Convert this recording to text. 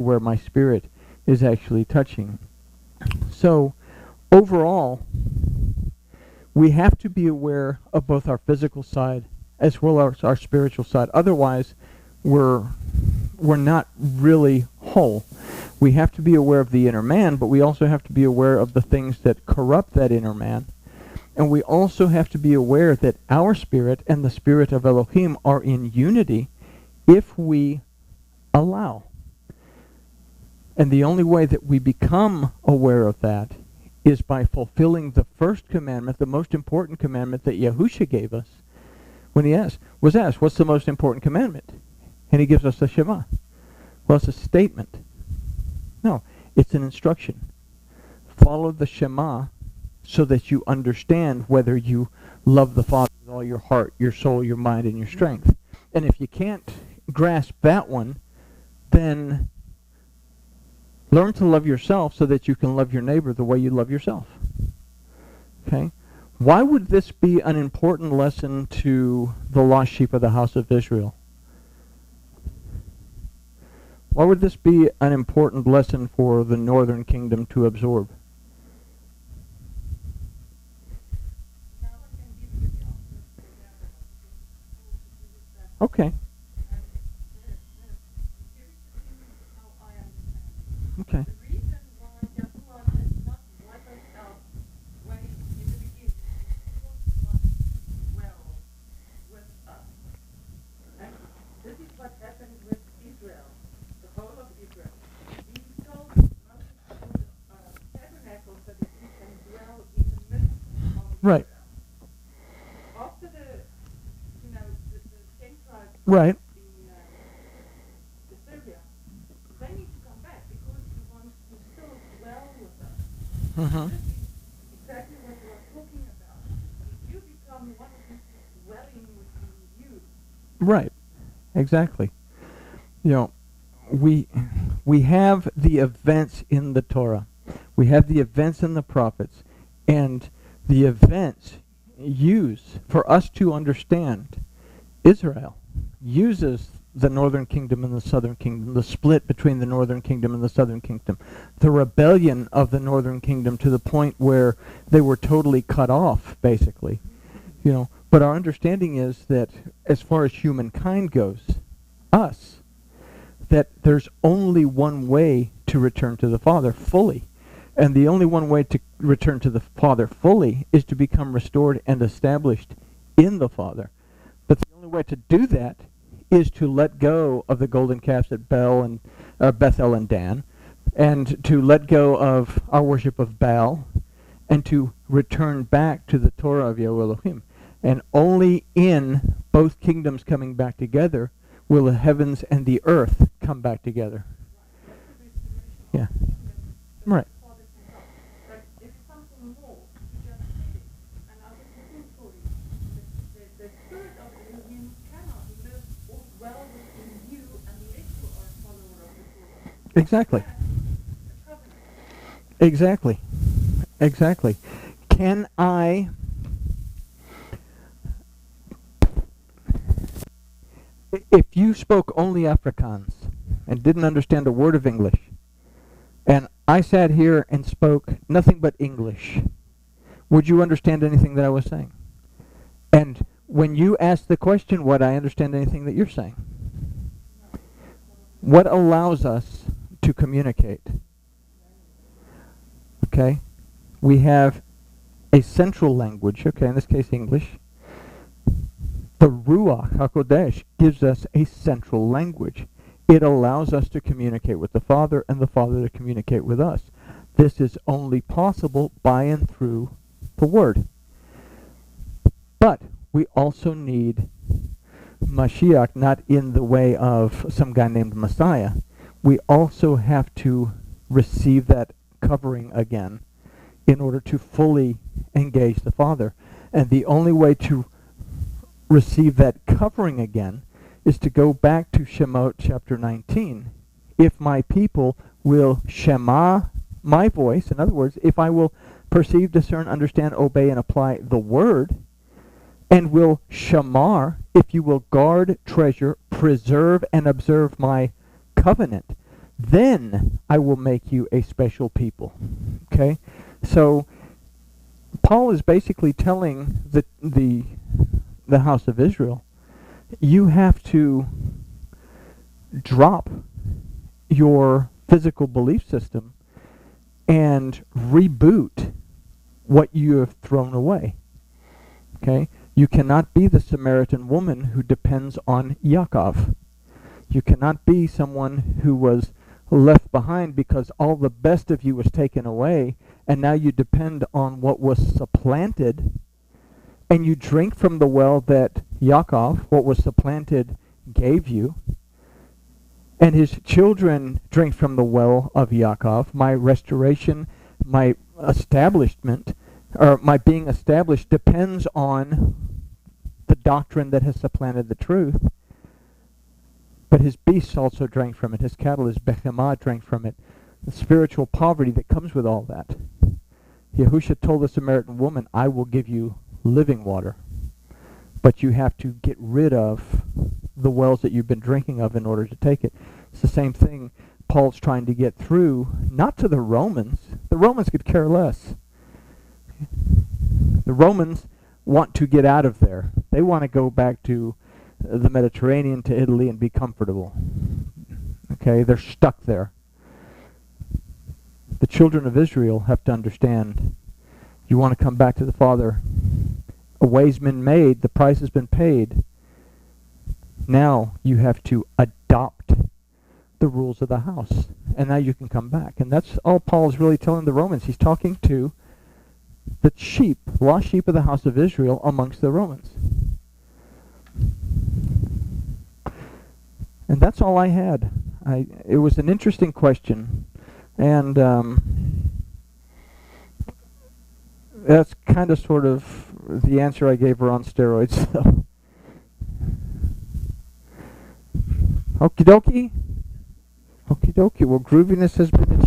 where my spirit is actually touching. So, overall, we have to be aware of both our physical side as well as our spiritual side. Otherwise, we're not really whole. We have to be aware of the inner man, but we also have to be aware of the things that corrupt that inner man. And we also have to be aware that our spirit and the spirit of Elohim are in unity if we allow. And the only way that we become aware of that is by fulfilling the first commandment, the most important commandment that Yahusha gave us when he was asked, what's the most important commandment? And he gives us the Shema. Well, it's a statement. No, it's an instruction. Follow the Shema so that you understand whether you love the Father with all your heart, your soul, your mind, and your strength. And if you can't grasp that one, then learn to love yourself so that you can love your neighbor the way you love yourself. Okay? Why would this be an important lesson to the lost sheep of the house of Israel? Why would this be an important lesson for the northern kingdom to absorb? Okay. Okay. Right. After the 10 tribes right. in Serbia, they need to come back because he wants to still dwell with us. Mm-hmm. This is exactly what we are talking about. If you become one of his dwelling within you. Right. Exactly. You know, we have the events in the Torah. We have the events in the prophets. And the events use for us to understand Israel uses the northern kingdom and the southern kingdom, the split between the northern kingdom and the southern kingdom, the rebellion of the northern kingdom to the point where they were totally cut off, basically. You know, but our understanding is that as far as humankind goes, us, that there's only one way to return to the Father fully. And the only one way to return to the Father fully is to become restored and established in the Father. But the only way to do that is to let go of the golden calves at Bethel and Dan, and to let go of our worship of Baal, and to return back to the Torah of Yahweh Elohim. And only in both kingdoms coming back together will the heavens and the earth come back together. Yeah. Right. Exactly. Exactly. Exactly. Can I... If you spoke only Afrikaans and didn't understand a word of English, and I sat here and spoke nothing but English, would you understand anything that I was saying? And when you ask the question, would I understand anything that you're saying? What allows us to communicate? Okay? We have a central language, okay, in this case English. The Ruach HaKodesh gives us a central language. It allows us to communicate with the Father and the Father to communicate with us. This is only possible by and through the Word. But we also need Mashiach, not in the way of some guy named Messiah. We also have to receive that covering again in order to fully engage the Father. And the only way to receive that covering again is to go back to Shemot chapter 19. If my people will shema my voice, in other words, if I will perceive, discern, understand, obey, and apply the word, and will shamar, if you will guard, treasure, preserve, and observe my covenant, then I will make you a special people. Okay? So Paul is basically telling the house of Israel, you have to drop your physical belief system and reboot what you have thrown away. Okay? You cannot be the Samaritan woman who depends on Yaakov. You cannot be someone who was left behind because all the best of you was taken away, and now you depend on what was supplanted, and you drink from the well that Yaakov, what was supplanted, gave you, and his children drink from the well of Yaakov. My restoration, my establishment, or my being established depends on the doctrine that has supplanted the truth. But his beasts also drank from it. His cattle, his behemah, drank from it. The spiritual poverty that comes with all that. Yahusha told the Samaritan woman, I will give you living water. But you have to get rid of the wells that you've been drinking of in order to take it. It's the same thing Paul's trying to get through, not to the Romans. The Romans could care less. The Romans want to get out of there. They want to go back to the Mediterranean, to Italy, and be comfortable. Okay, they're stuck there. The children of Israel have to understand, you want to come back to the Father. A way's been made, the price has been paid. Now you have to adopt the rules of the house. And now you can come back. And that's all Paul is really telling the Romans. He's talking to the sheep, lost sheep of the house of Israel amongst the Romans. And that's all I had. It was an interesting question. And that's kind of sort of the answer I gave her on steroids. So. Okie dokie. Okie dokie. Well, grooviness has been